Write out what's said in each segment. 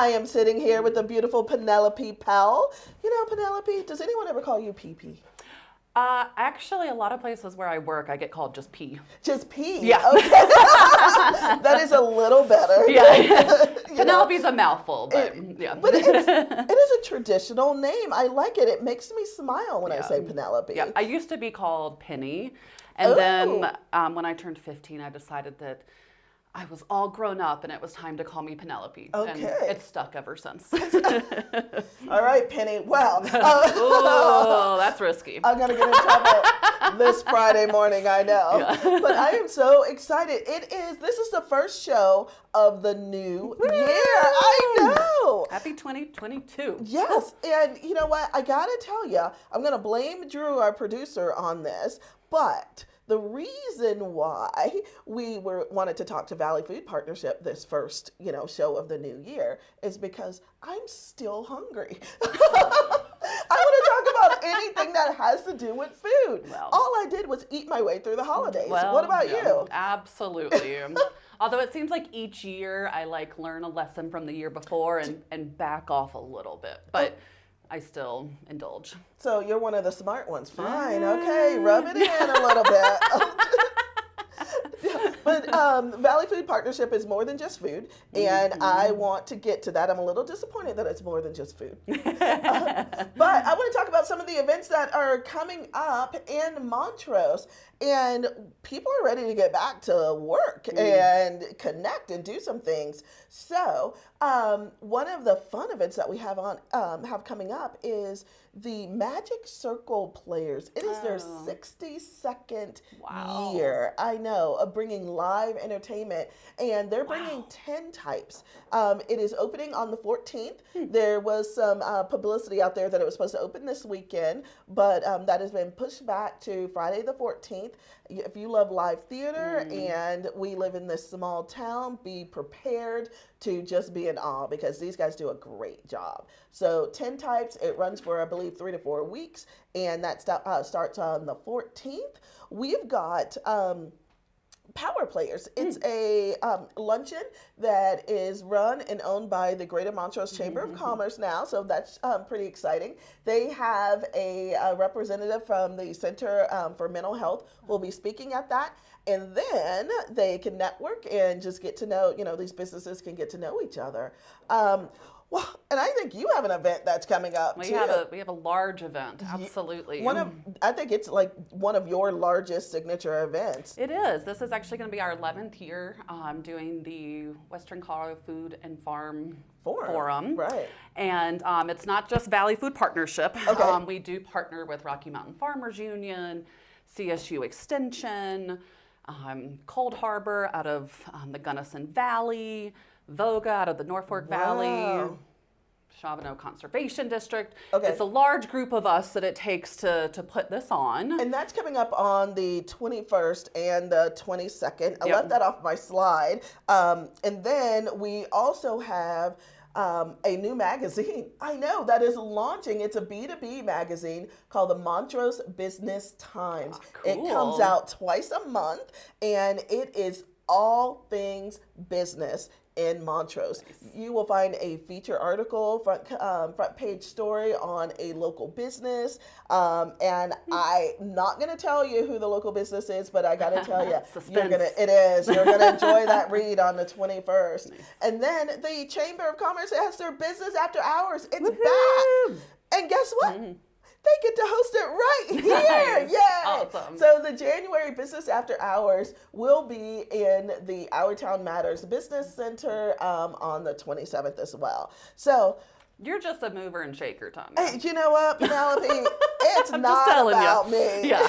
I am sitting here with the beautiful Penelope Powell. You know, Penelope, does anyone ever call you PP? Actually, a lot of places where I work, I get called just P. Just P? Yeah. Okay. That is a little better. Yeah. Penelope's a mouthful, but yeah. But it is a traditional name. I like it. It makes me smile when I say Penelope. Yeah, I used to be called Penny, and then when I turned 15, I decided that I was all grown up and it was time to call me Penelope. Okay. And it's stuck ever since. All right, Penny. Well. Oh, that's risky. I'm going to get in trouble this Friday morning, I know. Yeah. But I am so excited. This is the first show of the new year. I know. Happy 2022. Yes. And you know what? I got to tell you, I'm going to blame Drew, our producer, on this, but the reason why we wanted to talk to Valley Food Partnership this first, show of the new year is because I'm still hungry. I want to talk about anything that has to do with food. Well, all I did was eat my way through the holidays. Well, what about you? Absolutely. Although it seems like each year I learn a lesson from the year before and back off a little bit. But I still indulge. So you're one of the smart ones. Fine. Okay. Rub it in a little bit. But Valley Food Partnership is more than just food, and I want to get to that. I'm a little disappointed that it's more than just food. But I want to talk about some of the events that are coming up in Montrose, and people are ready to get back to work and connect and do some things. So one of the fun events that we have coming up is the Magic Circle Players. It is their 62nd year, I know, of bringing live entertainment, and they're bringing 10 types. It is opening on the 14th. There was some publicity out there that it was supposed to open this weekend, but that has been pushed back to Friday the 14th. If you love live theater and we live in this small town, be prepared to just be in awe because these guys do a great job. So 10 types, it runs for, I believe, 3 to 4 weeks, and that starts on the 14th. We've got Power Players. It's a luncheon that is run and owned by the Greater Montrose Chamber of Commerce now, so that's pretty exciting. They have a representative from the Center for Mental Health who will be speaking at that, and then they can network and just get to know, these businesses can get to know each other. Well, and I think you have an event that's coming up too. We have a large event, absolutely. I think it's like one of your largest signature events. It is. This is actually going to be our 11th year doing the Western Colorado Food and Farm Forum. Right. And it's not just Valley Food Partnership. Okay. We do partner with Rocky Mountain Farmers Union, CSU Extension, Cold Harbor out of the Gunnison Valley, Voga out of the Norfolk Valley, Chavano Conservation District. Okay. It's a large group of us that it takes to put this on. And that's coming up on the 21st and the 22nd. I left that off my slide. And then we also have a new magazine. I know that is launching. It's a B2B magazine called the Montrose Business Times. Cool. It comes out twice a month, and it is all things business in Montrose. Nice. You will find a feature article, front page story on a local business, and I'm not going to tell you who the local business is, but I got to tell you, you're going to enjoy that read on the 21st. Nice. And then the Chamber of Commerce has their business after hours. It's back. And guess what? They get to host it right here. Nice. Yay! Awesome. So the January Business After Hours will be in the Our Town Matters Business Center on the 27th as well. So you're just a mover and shaker, Tommy. Hey, you know what, Penelope? It's I'm not just telling about you. me. Yeah.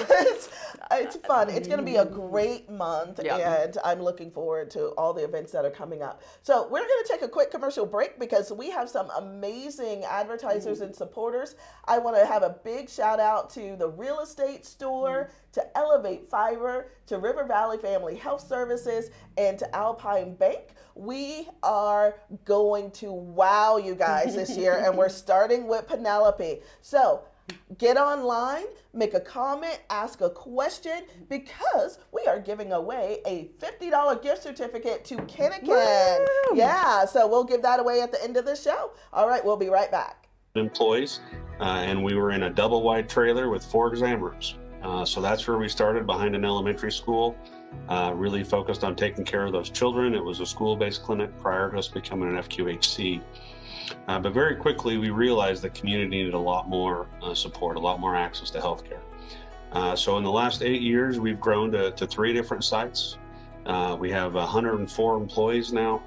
It's fun. It's going to be a great month, and I'm looking forward to all the events that are coming up. So we're going to take a quick commercial break because we have some amazing advertisers and supporters. I want to have a big shout out to the Real Estate Store, to Elevate Fiber, to River Valley Family Health Services, and to Alpine Bank. We are going to wow you guys this year, and we're starting with Penelope. So Get online, make a comment, ask a question, because we are giving away a $50 gift certificate to Kinnikin. Woo! Yeah, so we'll give that away at the end of the show. All right, we'll be right back. Employees, and we were in a double wide trailer with 4 exam rooms. So that's where we started, behind an elementary school, really focused on taking care of those children. It was a school-based clinic prior to us becoming an FQHC. But very quickly, we realized the community needed a lot more support, a lot more access to healthcare. So in the last 8 years, we've grown to 3 different sites. We have 104 employees now,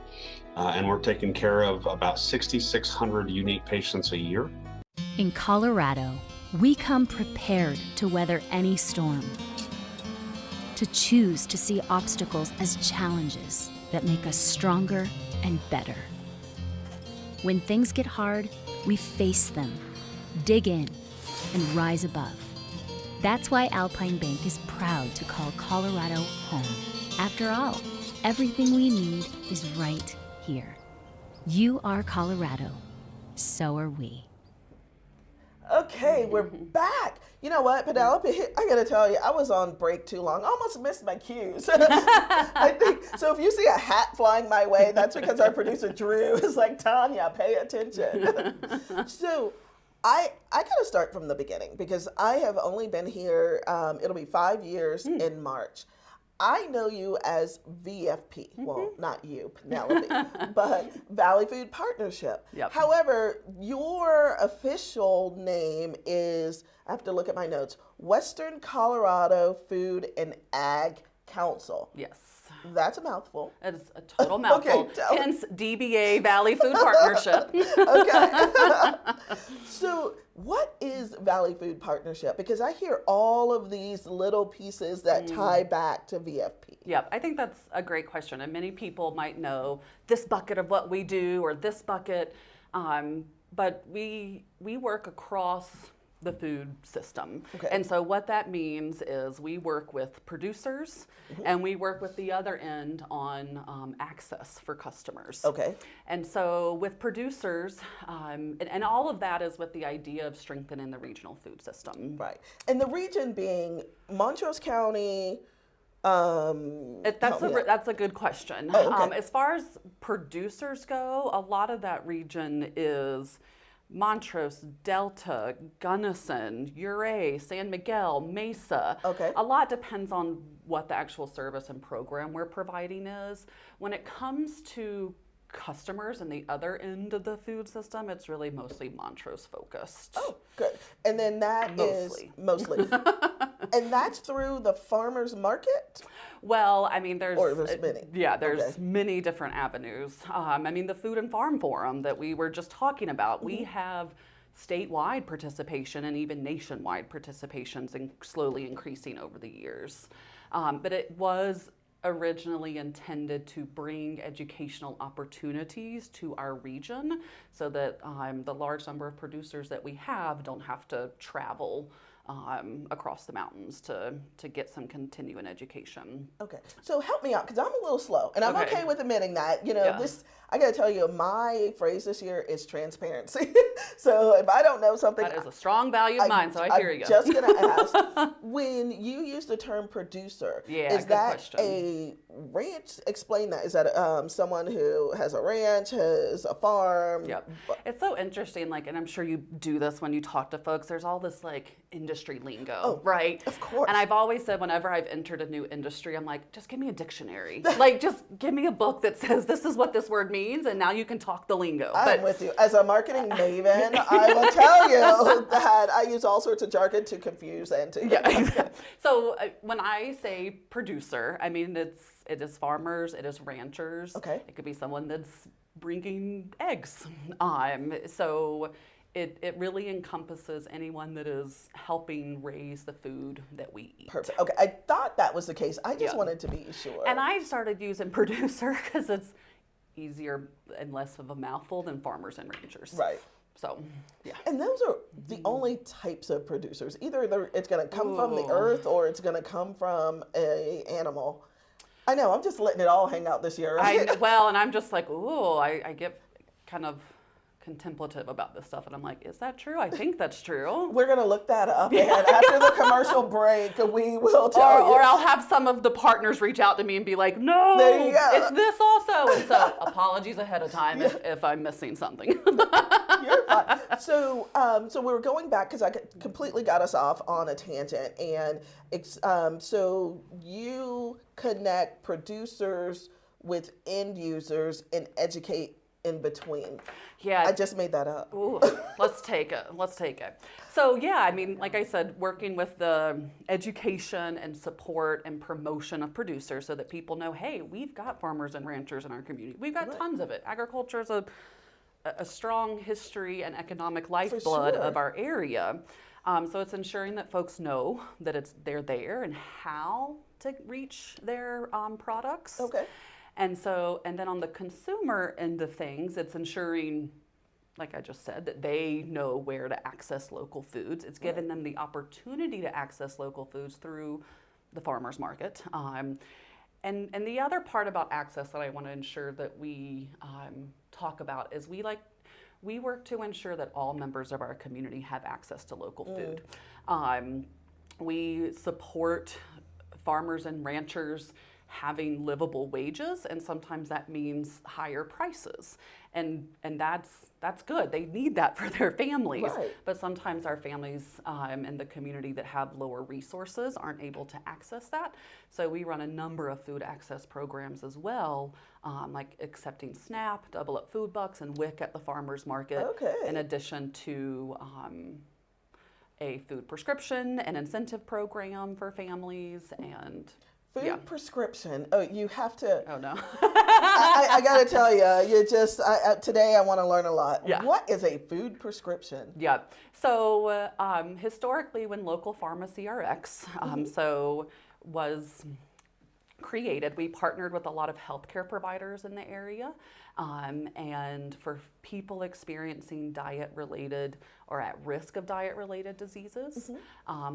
and we're taking care of about 6,600 unique patients a year. In Colorado, we come prepared to weather any storm, to choose to see obstacles as challenges that make us stronger and better. When things get hard, we face them, dig in, and rise above. That's why Alpine Bank is proud to call Colorado home. After all, everything we need is right here. You are Colorado, so are we. Okay, we're back. You know what, Penelope, I gotta tell you, I was on break too long. Almost missed my cues. I think, so if you see a hat flying my way, that's because our producer Drew is like, Tanya, pay attention. So I gotta start from the beginning, because I have only been here, it'll be 5 years in March. I know you as VFP. Well, not you, Penelope, but Valley Food Partnership. Yep. However, your official name is, I have to look at my notes, Western Colorado Food and Ag Council. Yes. That's a mouthful. It is a total mouthful. Okay, Hence DBA Valley Food Partnership. Okay. So what is Valley Food Partnership? Because I hear all of these little pieces that tie back to VFP. Yep, I think that's a great question. And many people might know this bucket of what we do or this bucket, but we work across the food system. Okay. And so what that means is we work with producers and we work with the other end on access for customers. Okay. And so with producers, and all of that is with the idea of strengthening the regional food system. Right. And the region being Montrose County. That's a good question. Oh, okay. As far as producers go, a lot of that region is Montrose, Delta, Gunnison, Ouray, San Miguel, Mesa. Okay. A lot depends on what the actual service and program we're providing is. When it comes to customers and the other end of the food system, it's really mostly Montrose focused. Oh, good. And then that is mostly. And that's through the farmers market? Well, I mean, there's many. Yeah, there's Okay. many different avenues. I mean, the Food and Farm Forum that we were just talking about, we have statewide participation and even nationwide participations and slowly increasing over the years. But it was originally intended to bring educational opportunities to our region so that the large number of producers that we have don't have to travel across the mountains to get some continuing education. Okay. So help me out, because I'm a little slow, and I'm okay with admitting that. You know, Yeah. I got to tell you, my phrase this year is transparency. So if I don't know something, That is a strong value of mine, so I hear you. I'm just going to ask, when you use the term producer, is good that question. a ranch? Explain that. Is that someone who has a ranch, has a farm? Yep. It's so interesting, and I'm sure you do this when you talk to folks, there's all this industry lingo, right? Of course. And I've always said whenever I've entered a new industry, I'm like, just give me a dictionary. Just give me a book that says this is what this word means, and now you can talk the lingo. I'm with you. As a marketing maven, I will tell you that I use all sorts of jargon to confuse and to... Yeah. So when I say producer, I mean it is farmers, it is ranchers. Okay. It could be someone that's bringing eggs. So it really encompasses anyone that is helping raise the food that we eat. Perfect. Okay, I thought that was the case. I just wanted to be sure. And I started using producer because it's easier and less of a mouthful than farmers and ranchers. Right. So, yeah. And those are the only types of producers. Either it's going to come from the earth or it's going to come from an animal. I know, I'm just letting it all hang out this year, right? Well, and I'm just like, ooh, I get kind of contemplative about this stuff, and I'm like, is that true? I think that's true. We're going to look that up, and after the commercial break, we will tell you. Or I'll have some of the partners reach out to me and be like, no, it's this also. And so apologies ahead of time if I'm missing something. You're fine. So we were going back because I completely got us off on a tangent, and so you connect producers with end users and educate in between. Yeah. I just made that up. Ooh, let's take it. So yeah, I mean, like I said, working with the education and support and promotion of producers so that people know, hey, we've got farmers and ranchers in our community. We've got tons of it. Agriculture is a strong history and economic lifeblood of our area. So it's ensuring that folks know that they're there and how to reach their products. Okay. And then on the consumer end of things, it's ensuring, like I just said, that they know where to access local foods. It's giving them the opportunity to access local foods through the farmers market. And the other part about access that I want to ensure that we talk about is we work to ensure that all members of our community have access to local food. We support farmers and ranchers having livable wages, and sometimes that means higher prices, and that's good. They need that for their families. Right. But sometimes our families in the community that have lower resources aren't able to access that. So we run a number of food access programs as well, like accepting SNAP, Double Up Food Bucks, and WIC at the farmers market. Okay. In addition to a food prescription, an incentive program for families, and Food prescription. Oh, you have to. Oh no. I got to tell you, today I want to learn a lot. Yeah. What is a food prescription? Yeah. So historically, when local pharmacy RX was created, we partnered with a lot of healthcare providers in the area, and for people experiencing diet-related or at risk of diet-related diseases,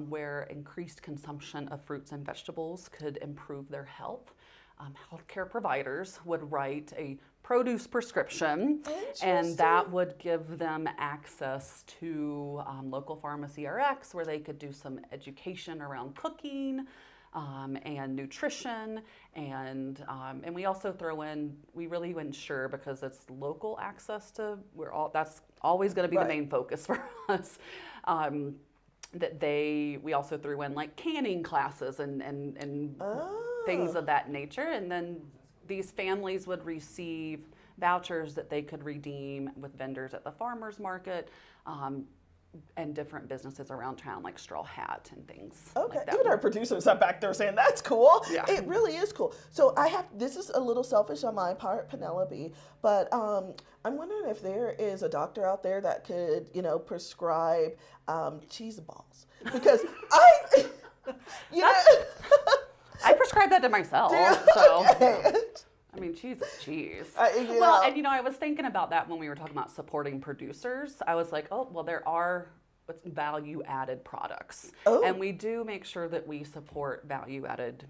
where increased consumption of fruits and vegetables could improve their health, healthcare providers would write a produce prescription, and that would give them access to local pharmacy RX, where they could do some education around cooking, and nutrition, and we also throw in, we really ensure, because it's local access to, that's always going to be the main focus for us, we also threw in like canning classes and things of that nature, and then these families would receive vouchers that they could redeem with vendors at the farmers market, and different businesses around town, like Straw Hat and things. Okay, like that. even our producers are back there saying that's cool. Yeah. It really is cool. So this is a little selfish on my part, Penelope, but I'm wondering if there is a doctor out there that could, prescribe cheese balls, because I prescribe that to myself. So. Okay. I mean, cheese is cheese. Well, and I was thinking about that when we were talking about supporting producers. I was like, oh, well, there are value-added products. Oh. And we do make sure that we support value-added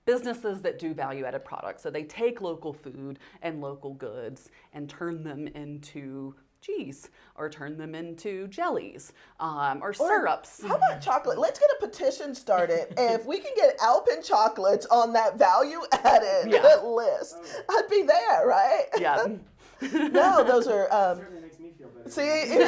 businesses that do value-added products. So they take local food and local goods and turn them into cheese, or turn them into jellies, or syrups. How about chocolate? Let's get a petition started. If we can get Alpen chocolates on that value-added list, I'd be there, right? Yeah. No, those are. Certainly makes me feel better. See,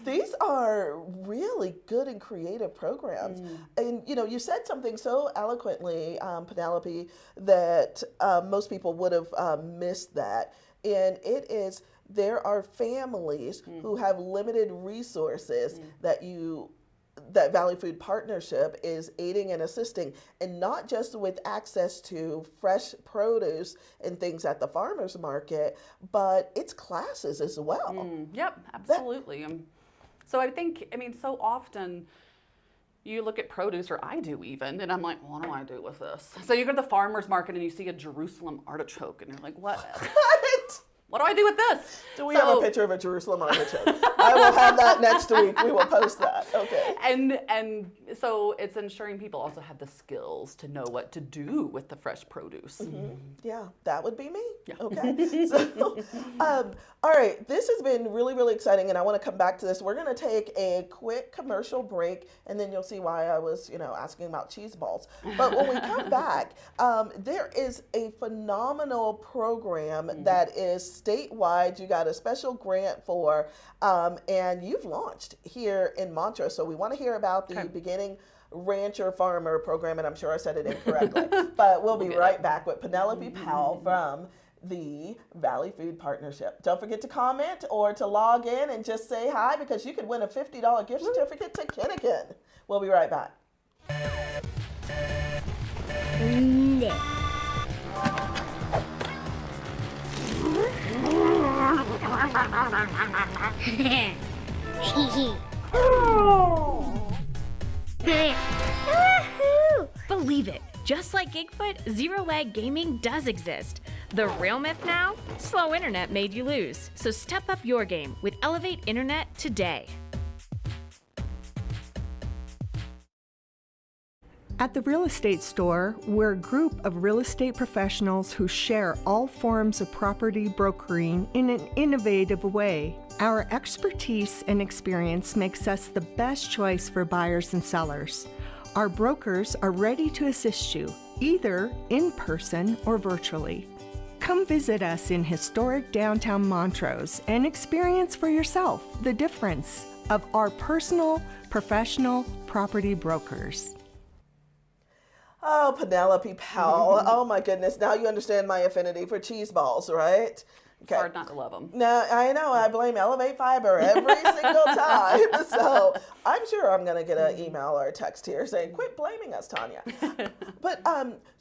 these are really good and creative programs. And you said something so eloquently, Penelope, that most people would have missed that. And it is, there are families who have limited resources that Valley Food Partnership is aiding and assisting, and not just with access to fresh produce and things at the farmers market, but it's classes as well. Yep, absolutely. So I think, so often you look at produce, or I do even, and I'm like, what do I do with this? So you go to the farmer's market and you see a Jerusalem artichoke, and you're like, what? what do I do with this? Do we have a picture of a Jerusalem artichoke? I will have that next week. We will post that. Okay. And so it's ensuring people also have the skills to know what to do with the fresh produce. Yeah, that would be me. Yeah. Okay. So, all right, this has been really, really exciting, and I want to come back to this. We're going to take a quick commercial break, and then you'll see why I was, asking about cheese balls. But when we come back, there is a phenomenal program that is statewide. You got a special grant for, and you've launched here in Montrose. So we want to hear about the beginning rancher farmer program, and I'm sure I said it incorrectly, but we'll be right back with Penelope Powell from the Valley Food Partnership. Don't forget to comment or to log in and just say hi, because you could win a $50 gift certificate to Kinnikin. We'll be right back. Believe it, just like Gigfoot, Zero Lag Gaming does exist. The real myth now? Slow internet made you lose. So step up your game with Elevate Internet today. At the Real Estate Store, we're a group of real estate professionals who share all forms of property brokering in an innovative way. Our expertise and experience makes us the best choice for buyers and sellers. Our brokers are ready to assist you, either in person or virtually. Come visit us in historic downtown Montrose and experience for yourself the difference of our personal, professional property brokers. Oh, Penelope Powell. Oh, my goodness. Now you understand my affinity for cheese balls, right? It's hard not to love them. No, I know. I blame Elevate Fiber every single time. So I'm sure I'm going to get an email or a text here saying, quit blaming us, Tanya. But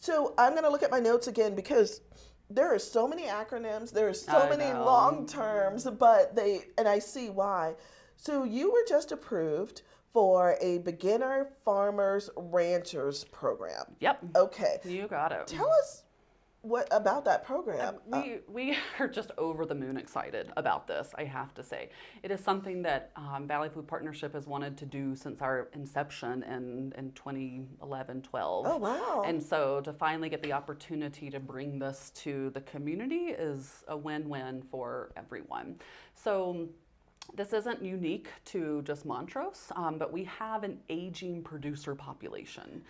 so I'm going to look at my notes again, because there are so many acronyms. There are so many long terms, and I see why. So you were just approved for a beginner farmers ranchers program. Yep. Okay. You got it. Tell us what about that program? We are just over the moon excited about this, I have to say. It is something that Valley Food Partnership has wanted to do since our inception in 2011-12. Oh, wow. And so to finally get the opportunity to bring this to the community is a win-win for everyone. So this isn't unique to just Montrose, but we have an aging producer population.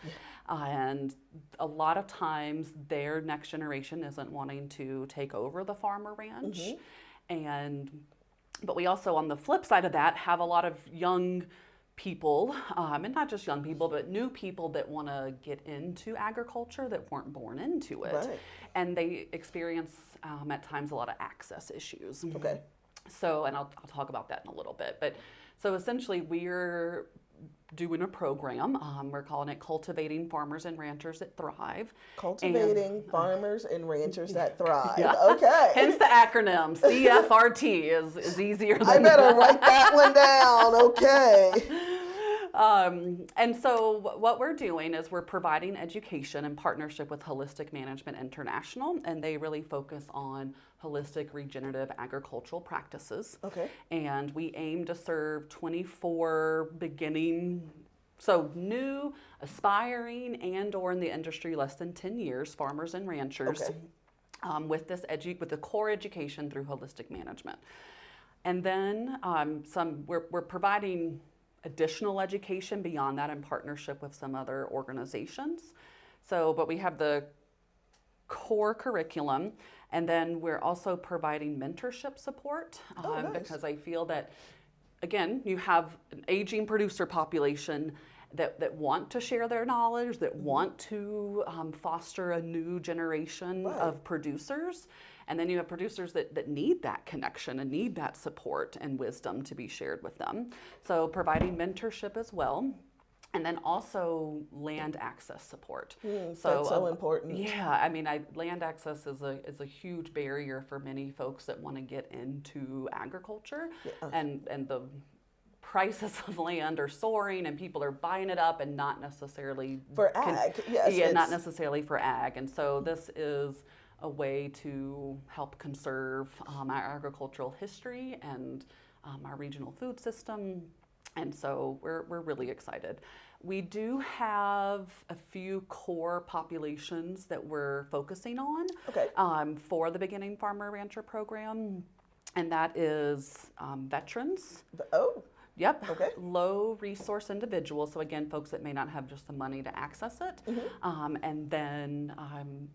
And a lot of times their next generation isn't wanting to take over the farm or ranch. But we also, on the flip side of that, have a lot of young people, and not just young people, but new people that want to get into agriculture that weren't born into it. Right. And they experience at times a lot of access issues. Okay. So, and I'll talk about that in a little bit. But so essentially we're doing a program. We're calling it Cultivating Farmers and Ranchers That Thrive. Cultivating Farmers and Ranchers That Thrive. Yeah. Okay. Hence the acronym. CFRT is easier than I better write that one down. Okay. And so what we're doing is we're providing education in partnership with Holistic Management International, and they really focus on holistic regenerative agricultural practices. Okay. And we aim to serve 24 so new, aspiring, and or in the industry less than 10 years, farmers and ranchers, with the core education through holistic management. And then we're providing additional education beyond that in partnership with some other organizations. But we have the core curriculum, and then we're also providing mentorship support nice. Because I feel that, again, you have an aging producer population that want to share their knowledge, that want to foster a new generation of producers. And then you have producers that need that connection and need that support and wisdom to be shared with them. So providing mentorship as well. And then also land access support. That's so important. Yeah, I mean, land access is a huge barrier for many folks that want to get into agriculture. Yeah. And the prices of land are soaring and people are buying it up and not necessarily for ag. Yes, not necessarily for ag. And so this is a way to help conserve our agricultural history and our regional food system. And so we're really excited. We do have a few core populations that we're focusing on for the Beginning Farmer Rancher program, and that is veterans. Oh. Yep. Okay. Low resource individuals. So again, folks that may not have just the money to access it. And then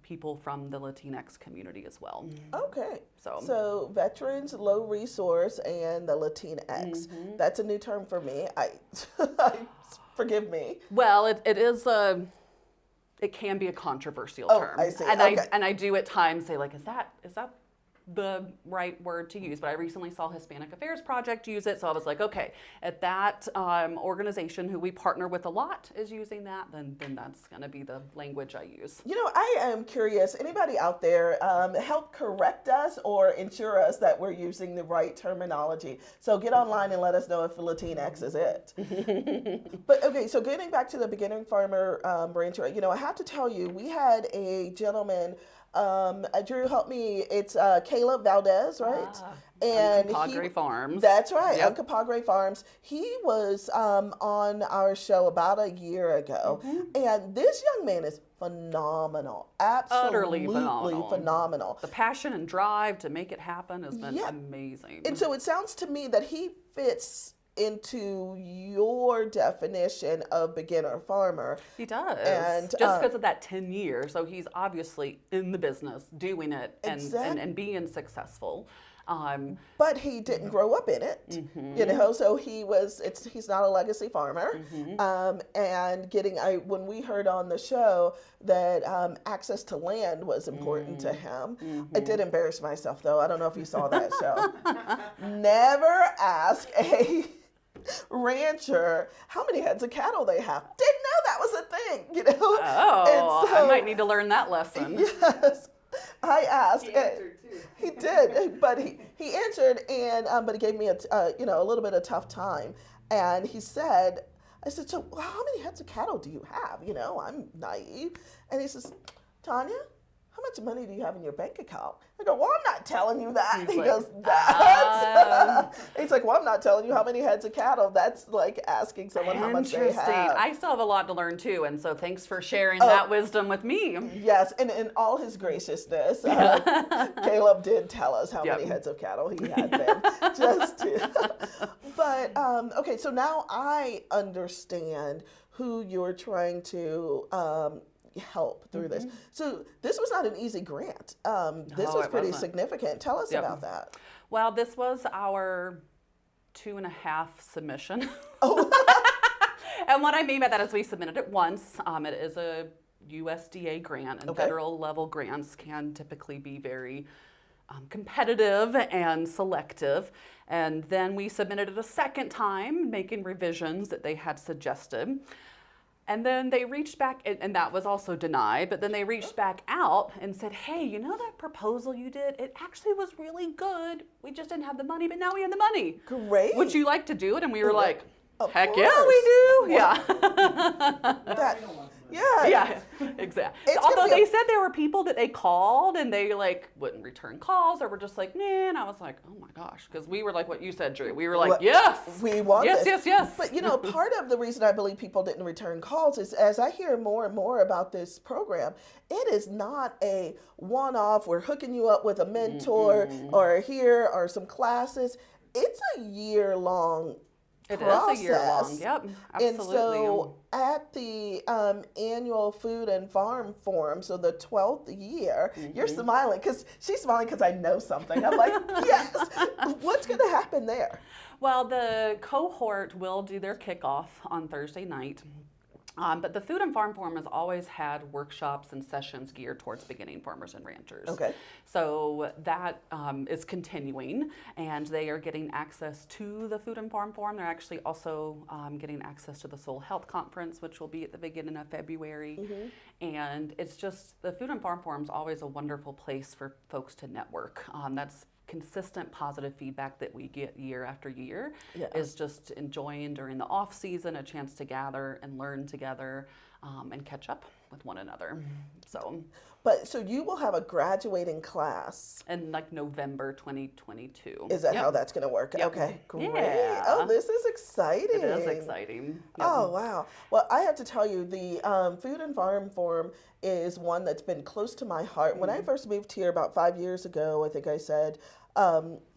people from the Latinx community as well. Okay. So veterans, low resource, and the Latinx. That's a new term for me. Forgive me. Well, it can be a controversial term. I see. And I do at times say, like, is that the right word to use? But I recently saw Hispanic Affairs Project use it, so I was like, okay, if that organization who we partner with a lot is using that, then that's going to be the language I use. You know, I am curious, anybody out there, help correct us or ensure us that we're using the right terminology. So get online and let us know if Latinx is it. But okay, so getting back to the Beginning Farmer Rancher, you know, I have to tell you, we had a gentleman, Drew, help me. It's Caleb Valdez, right? And Uncompahgre Farms. That's right, Yep. Uncompahgre Farms. He was on our show about a year ago, and this young man is phenomenal, absolutely Utterly phenomenal. The passion and drive to make it happen has been amazing. And so it sounds to me that he fits into your definition of beginner farmer. He does. And just because of that 10 years. So he's obviously in the business, doing it and being successable. But he didn't grow up in it, you know, so he's not a legacy farmer. And when we heard on the show that access to land was important to him, I did embarrass myself though. I don't know if you saw that show. Never ask a rancher how many heads of cattle they have. Didn't know that was a thing, you know. Oh, so, I might need to learn that lesson. Yes, I asked. He did, but he answered, and but he gave me a little bit of tough time. And he said, I said, so how many heads of cattle do you have? You know, I'm naive. And he says, Tanya, how much money do you have in your bank account? I go, well, I'm not telling you that. He goes, he's like, well, I'm not telling you how many heads of cattle. That's like asking someone how much they have. I still have a lot to learn too, and so thanks for sharing that wisdom with me. Yes, and in all his graciousness, Caleb did tell us how many heads of cattle he had been. But okay, so now I understand who you're trying to help through this. So this was not an easy grant. This was pretty significant. Tell us about that. Well, this was our 2.5 submission. And what I mean by that is we submitted it once. It is a USDA grant, and federal level grants can typically be very competitive and selective. And then we submitted it a second time, making revisions that they had suggested. And then they reached back, and that was also denied, but then they reached back out and said, hey, you know that proposal you did? It actually was really good. We just didn't have the money, but now we have the money. Great. Would you like to do it? And we were like, heck course. Yeah, we do. Yeah. Yeah, exactly. Although they said there were people that they called and they like wouldn't return calls or were just like, nah, and I was like, oh my gosh, because we were like what you said, Drew. We were like, yes, we want this. Yes. But you know, part of the reason I believe people didn't return calls is as I hear more and more about this program, it is not a one-off. We're hooking you up with a mentor or some classes. It's a year-long process. It is a year long. Yep, absolutely. And so at the annual Food and Farm Forum, so the 12th year, you're smiling because she's smiling because I know something. I'm like, yes. What's going to happen there? Well, the cohort will do their kickoff on Thursday night. But the Food and Farm Forum has always had workshops and sessions geared towards beginning farmers and ranchers. Okay. So that is continuing, and they are getting access to the Food and Farm Forum. They're actually also getting access to the Soul Health Conference, which will be at the beginning of February. And it's just, the Food and Farm Forum is always a wonderful place for folks to network. That's consistent positive feedback that we get year after year is just enjoying during the off season a chance to gather and learn together. and catch up with one another. So you will have a graduating class. In like November 2022. Is that how that's going to work? Yep. Okay, great. Yeah. Oh, this is exciting. It is exciting. Yep. Oh, wow. Well, I have to tell you, the Food and Farm Forum is one that's been close to my heart. When I first moved here about 5 years ago, I think I said,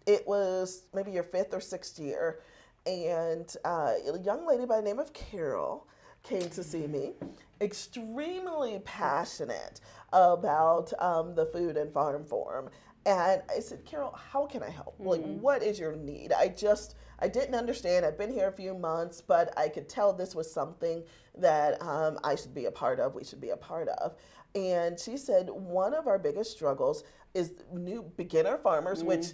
it was maybe your 5th or 6th year, and a young lady by the name of Carol came to see me, extremely passionate about the Food and Farm Forum. And I said, Carol, how can I help? Like, what is your need? I didn't understand. I've been here a few months, but I could tell this was something that I should be a part of, we should be a part of. And she said, one of our biggest struggles is new beginner farmers, which,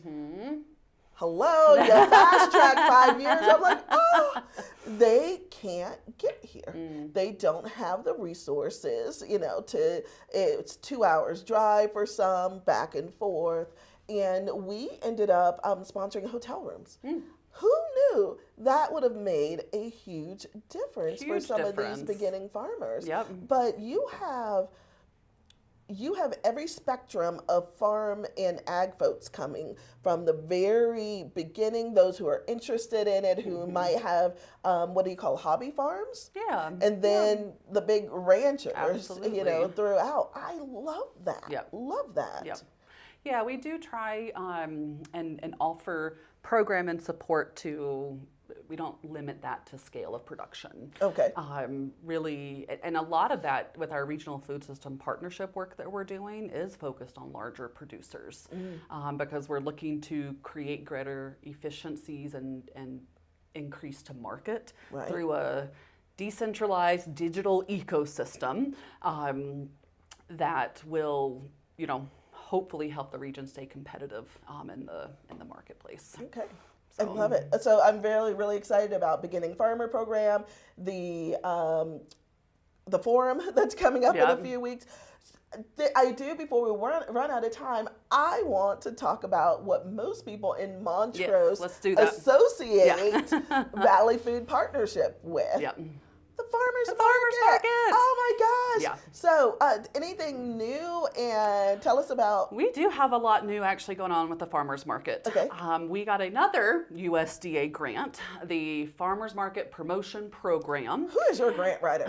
hello, you fast track 5 years. I'm like, oh, they can't get here. They don't have the resources, it's 2 hours drive for some, back and forth. And we ended up sponsoring hotel rooms. Who knew that would have made a huge difference for some of these beginning farmers? Yep. But you have every spectrum of farm and ag folks coming from the very beginning, those who are interested in it, who might have, what do you call, hobby farms? Yeah. And then the big ranchers, Absolutely. throughout. I love that. Yep. Love that. Yep. Yeah, we do try and offer program and support to, we don't limit that to scale of production. Okay. Really, and a lot of that with our regional food system partnership work that we're doing is focused on larger producers because we're looking to create greater efficiencies and increase to market through a decentralized digital ecosystem that will, hopefully help the region stay competitive in the marketplace. Okay. I love it. So I'm really, really excited about Beginning Farmer Program, the forum that's coming up in a few weeks. I do, before we run out of time, I want to talk about what most people in Montrose associate Valley Food Partnership with. Yep. The farmers market. Oh my gosh. Yeah. So anything new, and tell us about. We do have a lot new actually going on with the farmers market. Okay. We got another USDA grant, the Farmers Market Promotion Program. Who is your grant writer?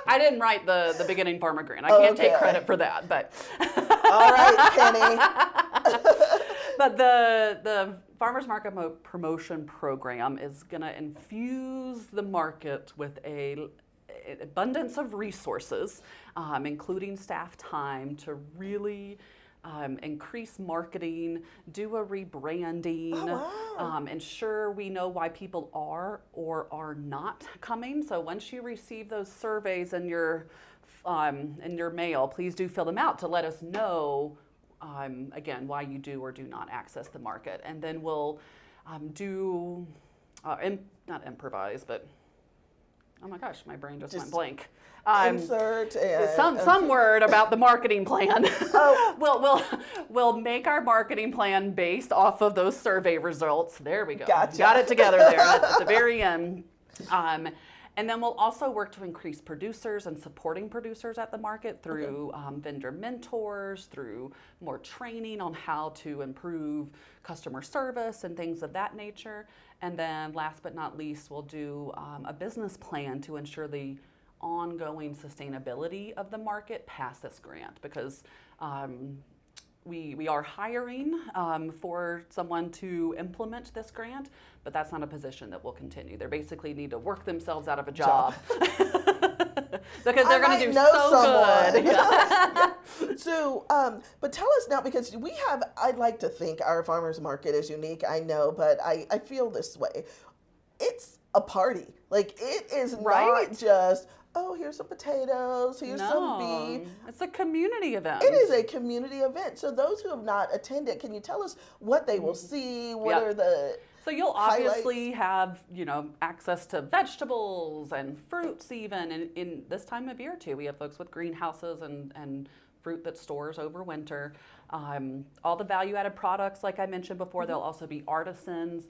I didn't write the beginning farmer grant. I can't take credit for that, but. All right, Penny. But the Farmers Market Promotion Program is going to infuse the market with an abundance of resources, including staff time, to really increase marketing, do a rebranding, ensure we know why people are or are not coming. So once you receive those surveys in your mail, please do fill them out to let us know again, why you do or do not access the market. And then we'll not improvise, but, oh my gosh, my brain just went blank. Insert and some word about the marketing plan. We'll make our marketing plan based off of those survey results. There we go. Gotcha. Got it together there at the very end. And then we'll also work to increase producers and supporting producers at the market through vendor mentors, through more training on how to improve customer service and things of that nature. And then last but not least, we'll do a business plan to ensure the ongoing sustainability of the market past this grant, because we are hiring for someone to implement this grant, but that's not a position that will continue. They basically need to work themselves out of a job. Because they're going to do so good. Yeah. So, but tell us now, because I'd like to think our farmers market is unique, I know, but I feel this way. It's a party. Like, it is not just, oh, here's some potatoes, here's some beef. It's a community event. It is a community event. So those who have not attended, can you tell us what they will see? What are the So you'll obviously have, access to vegetables and fruits even. And in this time of year too, we have folks with greenhouses and fruit that stores over winter. All the value-added products, like I mentioned before, there'll also be artisans.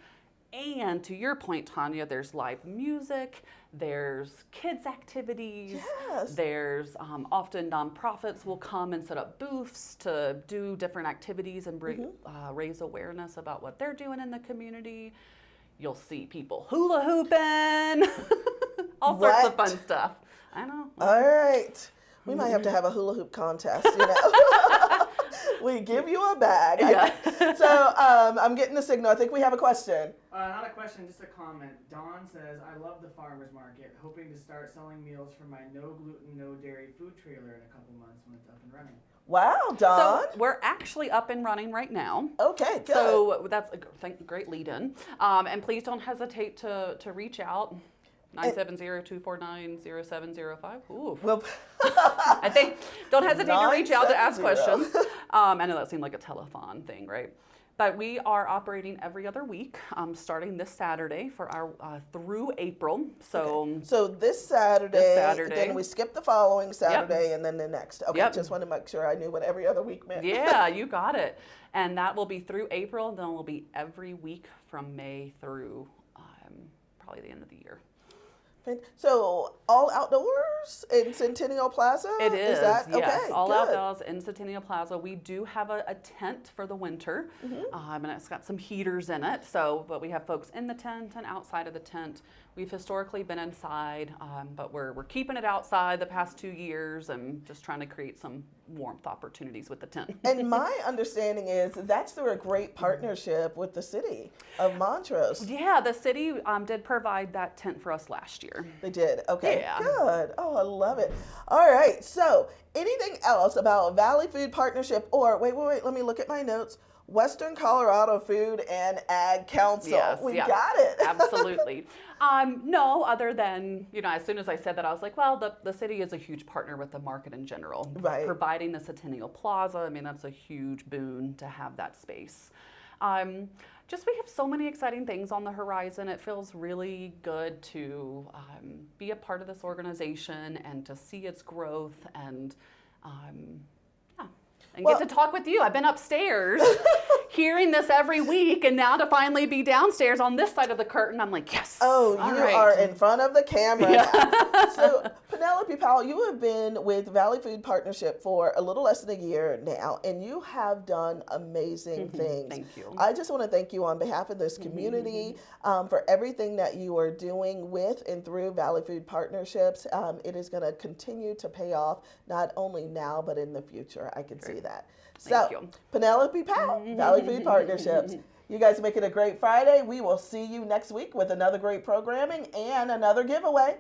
And to your point, Tanya, there's live music, there's kids activities, Yes. there's often nonprofits will come and set up booths to do different activities and bring, raise awareness about what they're doing in the community. You'll see people hula hooping, all sorts of fun stuff. I know. All right. We might have to have a hula hoop contest, We give you a bag. Yeah. So I'm getting a signal. I think we have a question. Not a question, just a comment. Dawn says, I love the farmer's market. Hoping to start selling meals from my no gluten, no dairy food trailer in a couple months when it's up and running. Wow, Dawn. So we're actually up and running right now. Okay, good. So that's a great lead in. And please don't hesitate to reach out. 970-249-0705. Ooh. Well, I think, don't hesitate to reach out to ask 970. questions. I know that seemed like a telethon thing, right? But we are operating every other week, starting this Saturday for our through April. So, so this Saturday, then we skip the following Saturday, and then the next. Okay, just want to make sure I knew what every other week meant. Yeah, you got it. And that will be through April, then it will be every week from May through probably the end of the year. So all outdoors in Centennial Plaza? It is, that, yes. Okay, all good. outdoors in Centennial Plaza. We do have a tent for the winter, and it's got some heaters in it. So, but we have folks in the tent and outside of the tent. We've historically been inside, but we're keeping it outside the past 2 years and just trying to create some warmth opportunities with the tent. And my understanding is that's through a great partnership with the city of Montrose. Yeah, the city did provide that tent for us last year. They did. Okay, Yeah. good. Oh, I love it. All right. So, anything else about Valley Food Partnership or wait, let me look at my notes. Western Colorado Food and Ag Council. Yes, we yeah. got it. Absolutely. No, other than, as soon as I said that, I was like, well, the city is a huge partner with the market in general. Right. Providing the Centennial Plaza, I mean, that's a huge boon to have that space. Just we have so many exciting things on the horizon. It feels really good to be a part of this organization and to see its growth and get to talk with you. I've been upstairs hearing this every week, and now to finally be downstairs on this side of the curtain, I'm like, yes. Oh, you are in front of the camera. Yeah. Now. So, Penelope Powell, you have been with Valley Food Partnership for a little less than a year now, and you have done amazing things. Thank you. I just want to thank you on behalf of this community for everything that you are doing with and through Valley Food Partnerships. It is going to continue to pay off, not only now, but in the future. I can see that. Thank So, you. Penelope Powell, Valley Food Partnerships. You guys make it a great Friday. We will see you next week with another great programming and another giveaway.